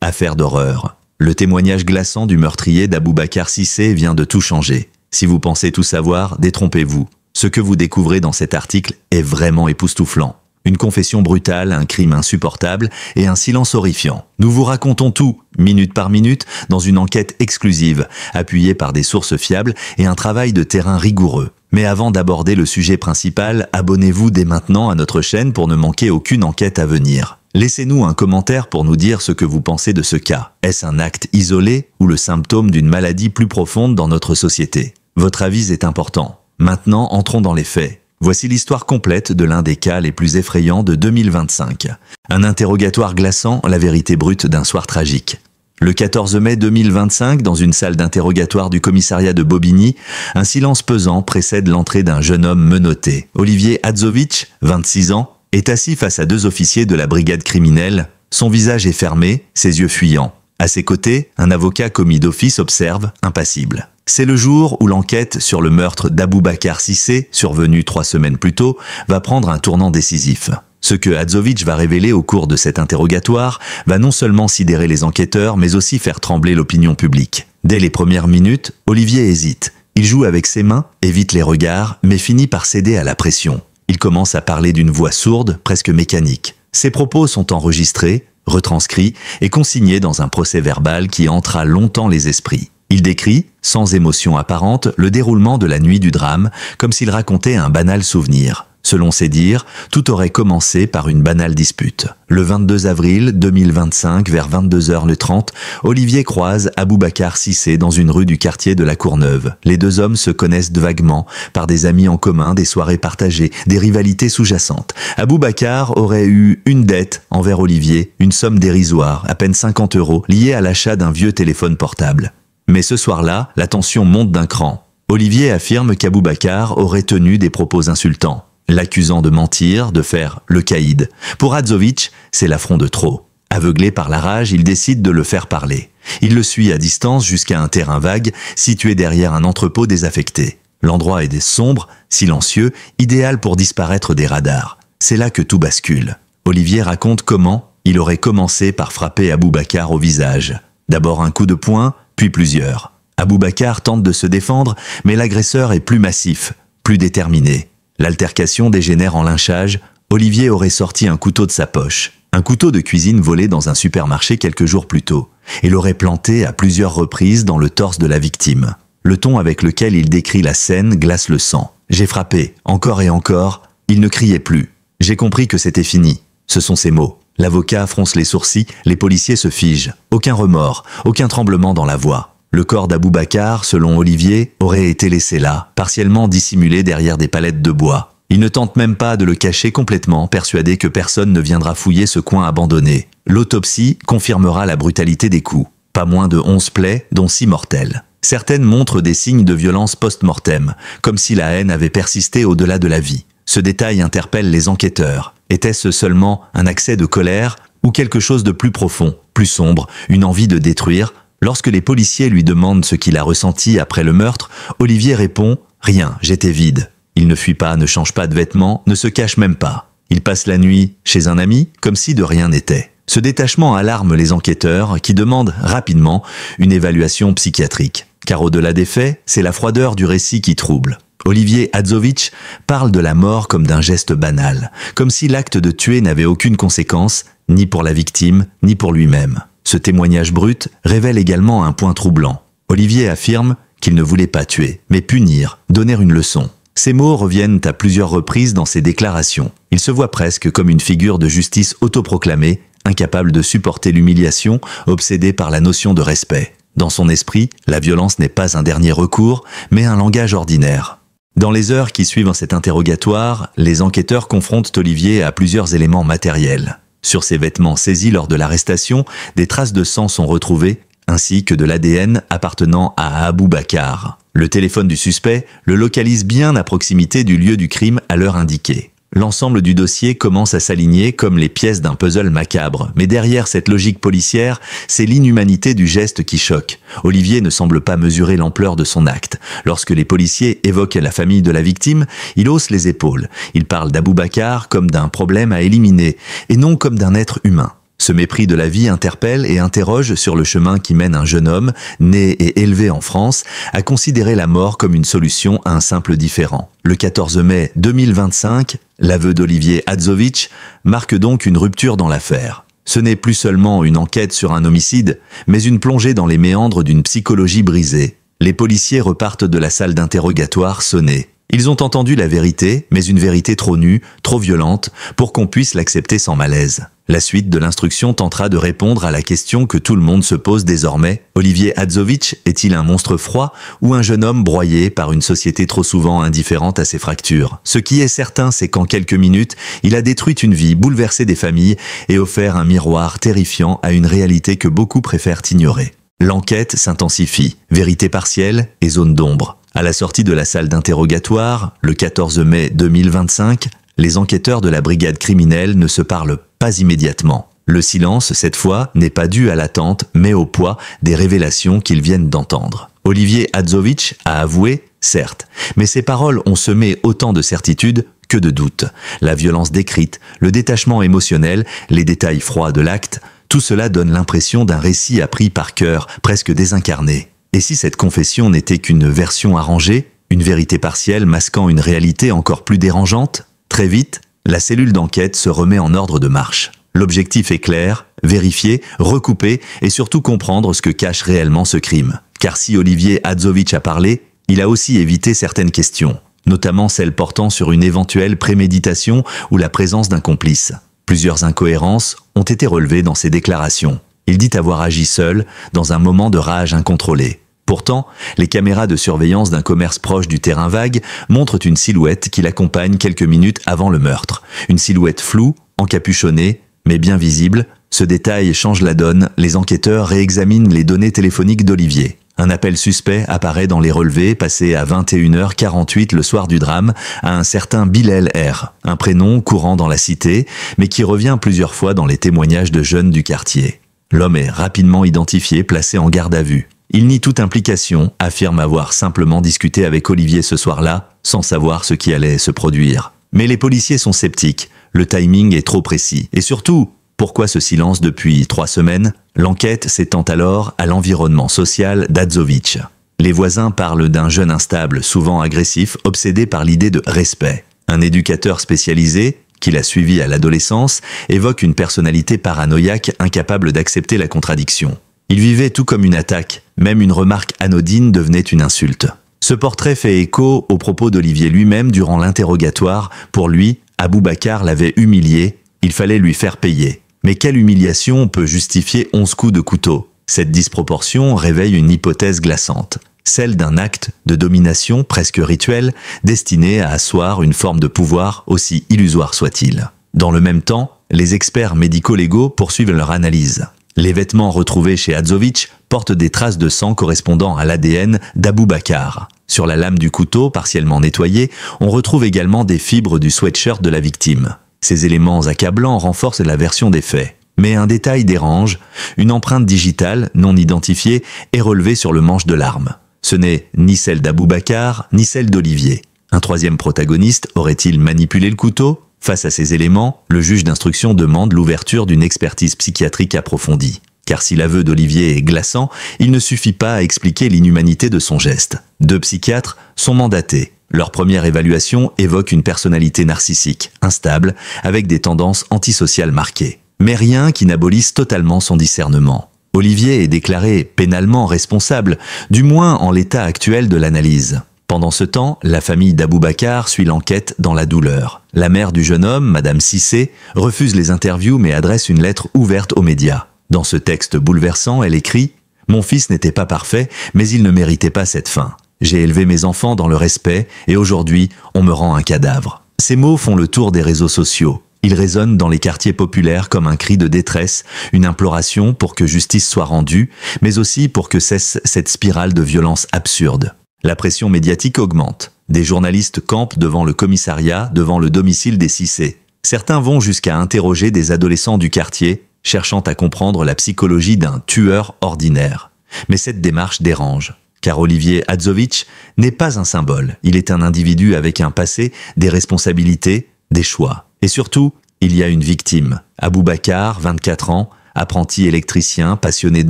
Affaire d'horreur. Le témoignage glaçant du meurtrier d'Aboubacar Cissé vient de tout changer. Si vous pensez tout savoir, détrompez-vous. Ce que vous découvrez dans cet article est vraiment époustouflant. Une confession brutale, un crime insupportable et un silence horrifiant. Nous vous racontons tout, minute par minute, dans une enquête exclusive, appuyée par des sources fiables et un travail de terrain rigoureux. Mais avant d'aborder le sujet principal, abonnez-vous dès maintenant à notre chaîne pour ne manquer aucune enquête à venir. Laissez-nous un commentaire pour nous dire ce que vous pensez de ce cas. Est-ce un acte isolé ou le symptôme d'une maladie plus profonde dans notre société? Votre avis est important. Maintenant, entrons dans les faits. Voici l'histoire complète de l'un des cas les plus effrayants de 2025. Un interrogatoire glaçant, la vérité brute d'un soir tragique. Le 14 mai 2025, dans une salle d'interrogatoire du commissariat de Bobigny, un silence pesant précède l'entrée d'un jeune homme menotté. Olivier Hadzovic, 26 ans, est assis face à deux officiers de la brigade criminelle. Son visage est fermé, ses yeux fuyants. À ses côtés, un avocat commis d'office observe, impassible. C'est le jour où l'enquête sur le meurtre d'Aboubacar Cissé, survenu 3 semaines plus tôt, va prendre un tournant décisif. Ce que Hadzovic va révéler au cours de cet interrogatoire va non seulement sidérer les enquêteurs, mais aussi faire trembler l'opinion publique. Dès les premières minutes, Olivier hésite. Il joue avec ses mains, évite les regards, mais finit par céder à la pression. Il commence à parler d'une voix sourde, presque mécanique. Ses propos sont enregistrés, retranscrits et consignés dans un procès-verbal qui hantera longtemps les esprits. Il décrit, sans émotion apparente, le déroulement de la nuit du drame, comme s'il racontait un banal souvenir. Selon ses dires, tout aurait commencé par une banale dispute. Le 22 avril 2025, vers 22h30, Olivier croise Aboubacar Cissé dans une rue du quartier de la Courneuve. Les deux hommes se connaissent vaguement, par des amis en commun, des soirées partagées, des rivalités sous-jacentes. Aboubacar aurait eu une dette envers Olivier, une somme dérisoire, à peine 50 €, liée à l'achat d'un vieux téléphone portable. Mais ce soir-là, la tension monte d'un cran. Olivier affirme qu'Aboubacar aurait tenu des propos insultants, l'accusant de mentir, de faire le caïd. Pour Hadzovic, c'est l'affront de trop. Aveuglé par la rage, il décide de le faire parler. Il le suit à distance jusqu'à un terrain vague, situé derrière un entrepôt désaffecté. L'endroit est sombre, silencieux, idéal pour disparaître des radars. C'est là que tout bascule. Olivier raconte comment il aurait commencé par frapper Aboubacar au visage. D'abord un coup de poing, puis plusieurs. Aboubacar tente de se défendre, mais l'agresseur est plus massif, plus déterminé. L'altercation dégénère en lynchage. Olivier aurait sorti un couteau de sa poche. Un couteau de cuisine volé dans un supermarché quelques jours plus tôt. Et l'aurait planté à plusieurs reprises dans le torse de la victime. Le ton avec lequel il décrit la scène glace le sang. J'ai frappé, encore et encore. Il ne criait plus. J'ai compris que c'était fini. Ce sont ses mots. L'avocat fronce les sourcils, les policiers se figent. Aucun remords, aucun tremblement dans la voix. Le corps d'Aboubacar, selon Olivier, aurait été laissé là, partiellement dissimulé derrière des palettes de bois. Il ne tente même pas de le cacher complètement, persuadé que personne ne viendra fouiller ce coin abandonné. L'autopsie confirmera la brutalité des coups. Pas moins de 11 plaies, dont 6 mortelles. Certaines montrent des signes de violence post-mortem, comme si la haine avait persisté au-delà de la vie. Ce détail interpelle les enquêteurs. Était-ce seulement un accès de colère ou quelque chose de plus profond, plus sombre, une envie de détruire? Lorsque les policiers lui demandent ce qu'il a ressenti après le meurtre, Olivier répond « Rien, j'étais vide ». Il ne fuit pas, ne change pas de vêtements, ne se cache même pas. Il passe la nuit chez un ami, comme si de rien n'était. Ce détachement alarme les enquêteurs qui demandent rapidement une évaluation psychiatrique. Car au-delà des faits, c'est la froideur du récit qui trouble. Olivier Hadzovic parle de la mort comme d'un geste banal, comme si l'acte de tuer n'avait aucune conséquence, ni pour la victime, ni pour lui-même. Ce témoignage brut révèle également un point troublant. Olivier affirme qu'il ne voulait pas tuer, mais punir, donner une leçon. Ces mots reviennent à plusieurs reprises dans ses déclarations. Il se voit presque comme une figure de justice autoproclamée, incapable de supporter l'humiliation, obsédé par la notion de respect. Dans son esprit, la violence n'est pas un dernier recours, mais un langage ordinaire. Dans les heures qui suivent cet interrogatoire, les enquêteurs confrontent Olivier à plusieurs éléments matériels. Sur ses vêtements saisis lors de l'arrestation, des traces de sang sont retrouvées, ainsi que de l'ADN appartenant à Aboubacar. Le téléphone du suspect le localise bien à proximité du lieu du crime à l'heure indiquée. L'ensemble du dossier commence à s'aligner comme les pièces d'un puzzle macabre. Mais derrière cette logique policière, c'est l'inhumanité du geste qui choque. Olivier ne semble pas mesurer l'ampleur de son acte. Lorsque les policiers évoquent la famille de la victime, il hausse les épaules. Il parle d'Aboubacar comme d'un problème à éliminer, et non comme d'un être humain. Ce mépris de la vie interpelle et interroge sur le chemin qui mène un jeune homme, né et élevé en France, à considérer la mort comme une solution à un simple différend. Le 14 mai 2025, l'aveu d'Olivier Hadzovic marque donc une rupture dans l'affaire. Ce n'est plus seulement une enquête sur un homicide, mais une plongée dans les méandres d'une psychologie brisée. Les policiers repartent de la salle d'interrogatoire sonnés. Ils ont entendu la vérité, mais une vérité trop nue, trop violente, pour qu'on puisse l'accepter sans malaise. La suite de l'instruction tentera de répondre à la question que tout le monde se pose désormais. Olivier Hadzovic est-il un monstre froid ou un jeune homme broyé par une société trop souvent indifférente à ses fractures? Ce qui est certain, c'est qu'en quelques minutes, il a détruit une vie, bouleversé des familles et offert un miroir terrifiant à une réalité que beaucoup préfèrent ignorer. L'enquête s'intensifie, vérité partielle et zone d'ombre. À la sortie de la salle d'interrogatoire, le 14 mai 2025, les enquêteurs de la brigade criminelle ne se parlent pas immédiatement. Le silence, cette fois, n'est pas dû à l'attente, mais au poids des révélations qu'ils viennent d'entendre. Olivier Hadzovic a avoué, certes, mais ses paroles ont semé autant de certitudes que de doutes. La violence décrite, le détachement émotionnel, les détails froids de l'acte, tout cela donne l'impression d'un récit appris par cœur, presque désincarné. Et si cette confession n'était qu'une version arrangée, une vérité partielle masquant une réalité encore plus dérangeante? Très vite, la cellule d'enquête se remet en ordre de marche. L'objectif est clair, vérifier, recouper et surtout comprendre ce que cache réellement ce crime. Car si Olivier Hadzovic a parlé, il a aussi évité certaines questions, notamment celles portant sur une éventuelle préméditation ou la présence d'un complice. Plusieurs incohérences ont été relevées dans ses déclarations. Il dit avoir agi seul, dans un moment de rage incontrôlée. Pourtant, les caméras de surveillance d'un commerce proche du terrain vague montrent une silhouette qui l'accompagne quelques minutes avant le meurtre. Une silhouette floue, encapuchonnée, mais bien visible. Ce détail change la donne, les enquêteurs réexaminent les données téléphoniques d'Olivier. Un appel suspect apparaît dans les relevés passés à 21h48 le soir du drame à un certain Bilal R, un prénom courant dans la cité, mais qui revient plusieurs fois dans les témoignages de jeunes du quartier. L'homme est rapidement identifié, placé en garde à vue. Il nie toute implication, affirme avoir simplement discuté avec Olivier ce soir-là, sans savoir ce qui allait se produire. Mais les policiers sont sceptiques, le timing est trop précis. Et surtout, pourquoi ce silence depuis 3 semaines? L'enquête s'étend alors à l'environnement social d'Hadzovic. Les voisins parlent d'un jeune instable, souvent agressif, obsédé par l'idée de respect. Un éducateur spécialisé, qu'il a suivi à l'adolescence, évoque une personnalité paranoïaque incapable d'accepter la contradiction. Il vivait tout comme une attaque, même une remarque anodine devenait une insulte. Ce portrait fait écho aux propos d'Olivier lui-même durant l'interrogatoire. Pour lui, Aboubacar l'avait humilié, il fallait lui faire payer. Mais quelle humiliation peut justifier 11 coups de couteau? Cette disproportion réveille une hypothèse glaçante, celle d'un acte de domination presque rituel destiné à asseoir une forme de pouvoir aussi illusoire soit-il. Dans le même temps, les experts médico-légaux poursuivent leur analyse. Les vêtements retrouvés chez Hadzovic portent des traces de sang correspondant à l'ADN d'Aboubacar. Sur la lame du couteau, partiellement nettoyée, on retrouve également des fibres du sweatshirt de la victime. Ces éléments accablants renforcent la version des faits. Mais un détail dérange, une empreinte digitale non identifiée est relevée sur le manche de l'arme. Ce n'est ni celle d'Aboubacar, ni celle d'Olivier. Un troisième protagoniste aurait-il manipulé le couteau? Face à ces éléments, le juge d'instruction demande l'ouverture d'une expertise psychiatrique approfondie. Car si l'aveu d'Olivier est glaçant, il ne suffit pas à expliquer l'inhumanité de son geste. 2 psychiatres sont mandatés. Leur première évaluation évoque une personnalité narcissique, instable, avec des tendances antisociales marquées. Mais rien qui n'abolisse totalement son discernement. Olivier est déclaré pénalement responsable, du moins en l'état actuel de l'analyse. Pendant ce temps, la famille d'Aboubacar suit l'enquête dans la douleur. La mère du jeune homme, Madame Cissé, refuse les interviews mais adresse une lettre ouverte aux médias. Dans ce texte bouleversant, elle écrit « Mon fils n'était pas parfait, mais il ne méritait pas cette fin. J'ai élevé mes enfants dans le respect et aujourd'hui, on me rend un cadavre. » Ces mots font le tour des réseaux sociaux. Ils résonnent dans les quartiers populaires comme un cri de détresse, une imploration pour que justice soit rendue, mais aussi pour que cesse cette spirale de violence absurde. La pression médiatique augmente. Des journalistes campent devant le commissariat, devant le domicile des Cissé. Certains vont jusqu'à interroger des adolescents du quartier, cherchant à comprendre la psychologie d'un tueur ordinaire. Mais cette démarche dérange, car Olivier Hadzovic n'est pas un symbole. Il est un individu avec un passé, des responsabilités, des choix. Et surtout, Il y a une victime, Aboubacar, 24 ans, apprenti électricien, passionné de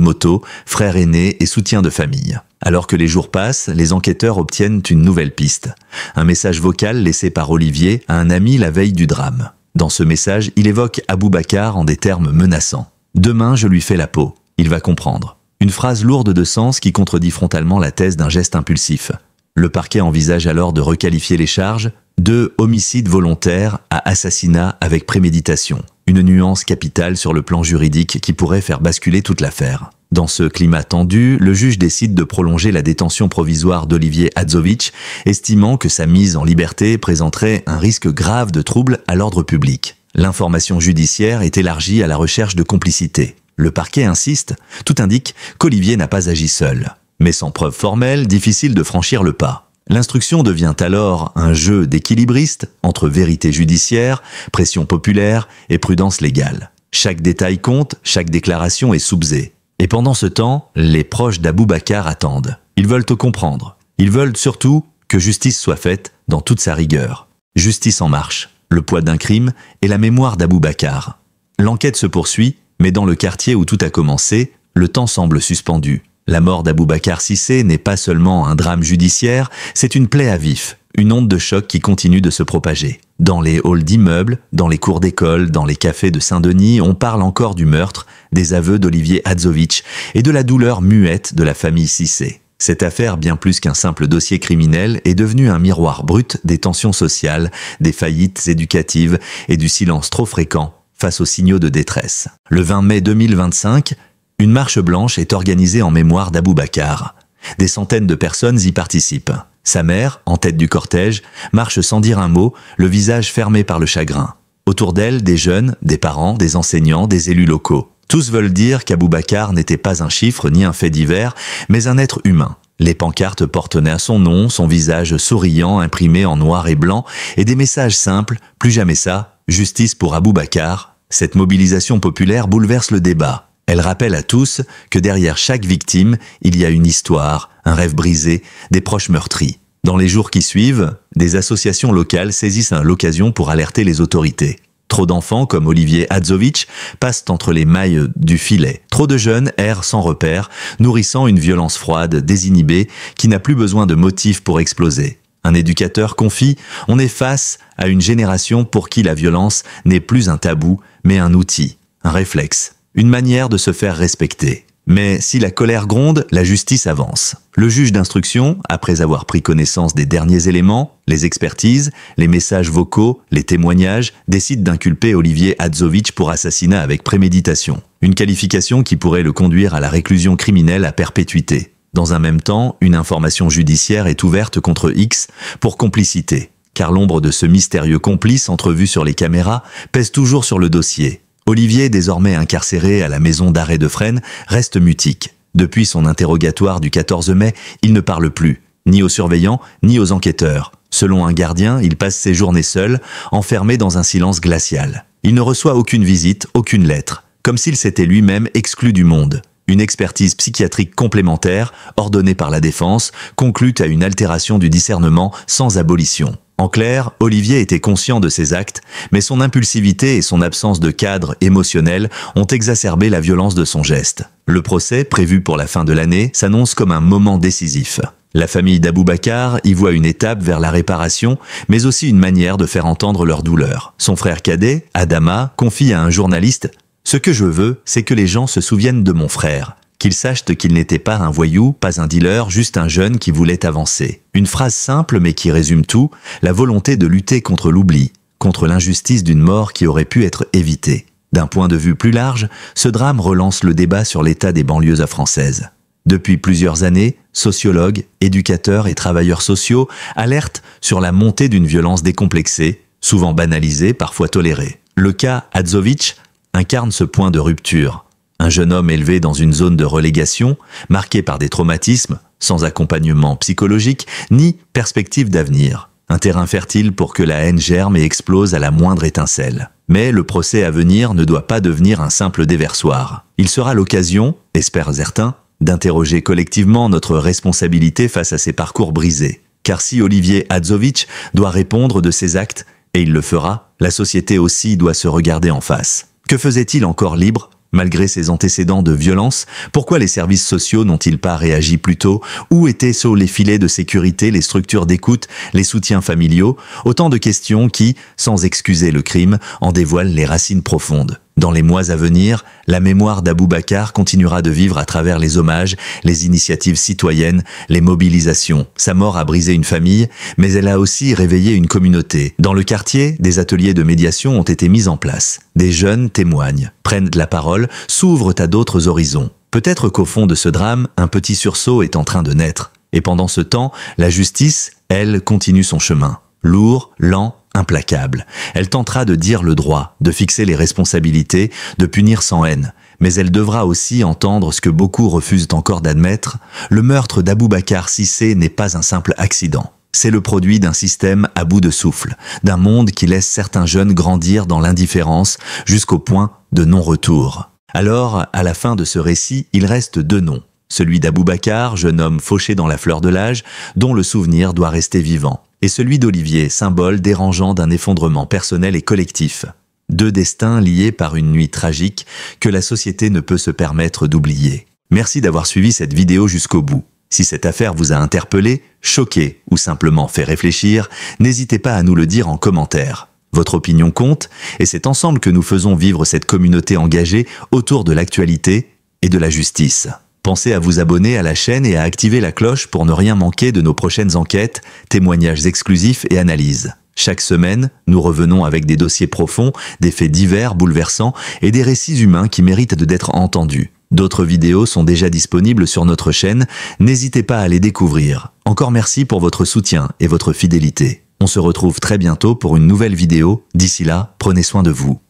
moto, frère aîné et soutien de famille. Alors que les jours passent, les enquêteurs obtiennent une nouvelle piste. Un message vocal laissé par Olivier à un ami la veille du drame. Dans ce message, il évoque Aboubacar en des termes menaçants. « Demain, je lui fais la peau. Il va comprendre. » Une phrase lourde de sens qui contredit frontalement la thèse d'un geste impulsif. Le parquet envisage alors de requalifier les charges de homicide volontaire à assassinat avec préméditation. Une nuance capitale sur le plan juridique qui pourrait faire basculer toute l'affaire. Dans ce climat tendu, le juge décide de prolonger la détention provisoire d'Olivier Hadzovic, estimant que sa mise en liberté présenterait un risque grave de trouble à l'ordre public. L'information judiciaire est élargie à la recherche de complicité. Le parquet insiste, tout indique qu'Olivier n'a pas agi seul. Mais sans preuve formelle, difficile de franchir le pas. L'instruction devient alors un jeu d'équilibriste entre vérité judiciaire, pression populaire et prudence légale. Chaque détail compte, chaque déclaration est soupesée. Et pendant ce temps, les proches d'Aboubacar attendent. Ils veulent te comprendre. Ils veulent surtout que justice soit faite dans toute sa rigueur. Justice en marche, le poids d'un crime et la mémoire d'Aboubacar. L'enquête se poursuit, mais dans le quartier où tout a commencé, le temps semble suspendu. La mort d'Aboubacar Cissé n'est pas seulement un drame judiciaire, c'est une plaie à vif, une onde de choc qui continue de se propager. Dans les halls d'immeubles, dans les cours d'école, dans les cafés de Saint-Denis, on parle encore du meurtre, des aveux d'Olivier Hadzovic et de la douleur muette de la famille Cissé. Cette affaire, bien plus qu'un simple dossier criminel, est devenue un miroir brut des tensions sociales, des faillites éducatives et du silence trop fréquent face aux signaux de détresse. Le 20 mai 2025, une marche blanche est organisée en mémoire d'Aboubacar. Des centaines de personnes y participent. Sa mère, en tête du cortège, marche sans dire un mot, le visage fermé par le chagrin. Autour d'elle, des jeunes, des parents, des enseignants, des élus locaux. Tous veulent dire qu'Aboubacar n'était pas un chiffre ni un fait divers, mais un être humain. Les pancartes portenaient à son nom, son visage souriant imprimé en noir et blanc, et des messages simples, plus jamais ça, justice pour Aboubacar. Cette mobilisation populaire bouleverse le débat. Elle rappelle à tous que derrière chaque victime, il y a une histoire, un rêve brisé, des proches meurtris. Dans les jours qui suivent, des associations locales saisissent l'occasion pour alerter les autorités. Trop d'enfants comme Olivier Hadzovic passent entre les mailles du filet. Trop de jeunes errent sans repère, nourrissant une violence froide, désinhibée, qui n'a plus besoin de motifs pour exploser. Un éducateur confie « On est face à une génération pour qui la violence n'est plus un tabou, mais un outil, un réflexe. Une manière de se faire respecter. Mais si la colère gronde, la justice avance. Le juge d'instruction, après avoir pris connaissance des derniers éléments, les expertises, les messages vocaux, les témoignages, décide d'inculper Olivier Hadzovic pour assassinat avec préméditation. Une qualification qui pourrait le conduire à la réclusion criminelle à perpétuité. Dans un même temps, une information judiciaire est ouverte contre X pour complicité. Car l'ombre de ce mystérieux complice entrevu sur les caméras pèse toujours sur le dossier. Olivier, désormais incarcéré à la maison d'arrêt de Fresnes, reste mutique. Depuis son interrogatoire du 14 mai, il ne parle plus, ni aux surveillants, ni aux enquêteurs. Selon un gardien, il passe ses journées seul, enfermé dans un silence glacial. Il ne reçoit aucune visite, aucune lettre, comme s'il s'était lui-même exclu du monde. Une expertise psychiatrique complémentaire, ordonnée par la défense, conclut à une altération du discernement sans abolition. En clair, Olivier était conscient de ses actes, mais son impulsivité et son absence de cadre émotionnel ont exacerbé la violence de son geste. Le procès, prévu pour la fin de l'année, s'annonce comme un moment décisif. La famille d'Aboubacar y voit une étape vers la réparation, mais aussi une manière de faire entendre leur douleur. Son frère cadet, Adama, confie à un journaliste « Ce que je veux, c'est que les gens se souviennent de mon frère. » Qu'il sache qu'il n'était pas un voyou, pas un dealer, juste un jeune qui voulait avancer. Une phrase simple mais qui résume tout, la volonté de lutter contre l'oubli, contre l'injustice d'une mort qui aurait pu être évitée. D'un point de vue plus large, ce drame relance le débat sur l'état des banlieues françaises. Depuis plusieurs années, sociologues, éducateurs et travailleurs sociaux alertent sur la montée d'une violence décomplexée, souvent banalisée, parfois tolérée. Le cas Hadzovic incarne ce point de rupture. Un jeune homme élevé dans une zone de relégation, marqué par des traumatismes, sans accompagnement psychologique, ni perspective d'avenir. Un terrain fertile pour que la haine germe et explose à la moindre étincelle. Mais le procès à venir ne doit pas devenir un simple déversoir. Il sera l'occasion, espèrent certains, d'interroger collectivement notre responsabilité face à ces parcours brisés. Car si Olivier Hadzovic doit répondre de ses actes, Et il le fera, la société aussi doit se regarder en face. Que faisait-il encore libre ? Malgré ses antécédents de violence, pourquoi les services sociaux n'ont-ils pas réagi plus tôt? Où étaient les filets de sécurité, les structures d'écoute, les soutiens familiaux? Autant de questions qui, sans excuser le crime, en dévoilent les racines profondes. Dans les mois à venir, la mémoire d'Aboubacar continuera de vivre à travers les hommages, les initiatives citoyennes, les mobilisations. Sa mort a brisé une famille, mais elle a aussi réveillé une communauté. Dans le quartier, des ateliers de médiation ont été mis en place. Des jeunes témoignent, prennent la parole, s'ouvrent à d'autres horizons. Peut-être qu'au fond de ce drame, un petit sursaut est en train de naître. Et pendant ce temps, la justice, elle, continue son chemin. Lourd, lent, implacable. Elle tentera de dire le droit, de fixer les responsabilités, de punir sans haine. Mais elle devra aussi entendre ce que beaucoup refusent encore d'admettre. Le meurtre d'Aboubacar Cissé n'est pas un simple accident. C'est le produit d'un système à bout de souffle, d'un monde qui laisse certains jeunes grandir dans l'indifférence jusqu'au point de non-retour. Alors, à la fin de ce récit, il reste deux noms. Celui d'Aboubacar, jeune homme fauché dans la fleur de l'âge, dont le souvenir doit rester vivant. Et celui d'Olivier, symbole dérangeant d'un effondrement personnel et collectif. Deux destins liés par une nuit tragique que la société ne peut se permettre d'oublier. Merci d'avoir suivi cette vidéo jusqu'au bout. Si cette affaire vous a interpellé, choqué ou simplement fait réfléchir, n'hésitez pas à nous le dire en commentaire. Votre opinion compte et c'est ensemble que nous faisons vivre cette communauté engagée autour de l'actualité et de la justice. Pensez à vous abonner à la chaîne et à activer la cloche pour ne rien manquer de nos prochaines enquêtes, témoignages exclusifs et analyses. Chaque semaine, nous revenons avec des dossiers profonds, des faits divers, bouleversants et des récits humains qui méritent d'être entendus. D'autres vidéos sont déjà disponibles sur notre chaîne, n'hésitez pas à les découvrir. Encore merci pour votre soutien et votre fidélité. On se retrouve très bientôt pour une nouvelle vidéo. D'ici là, prenez soin de vous.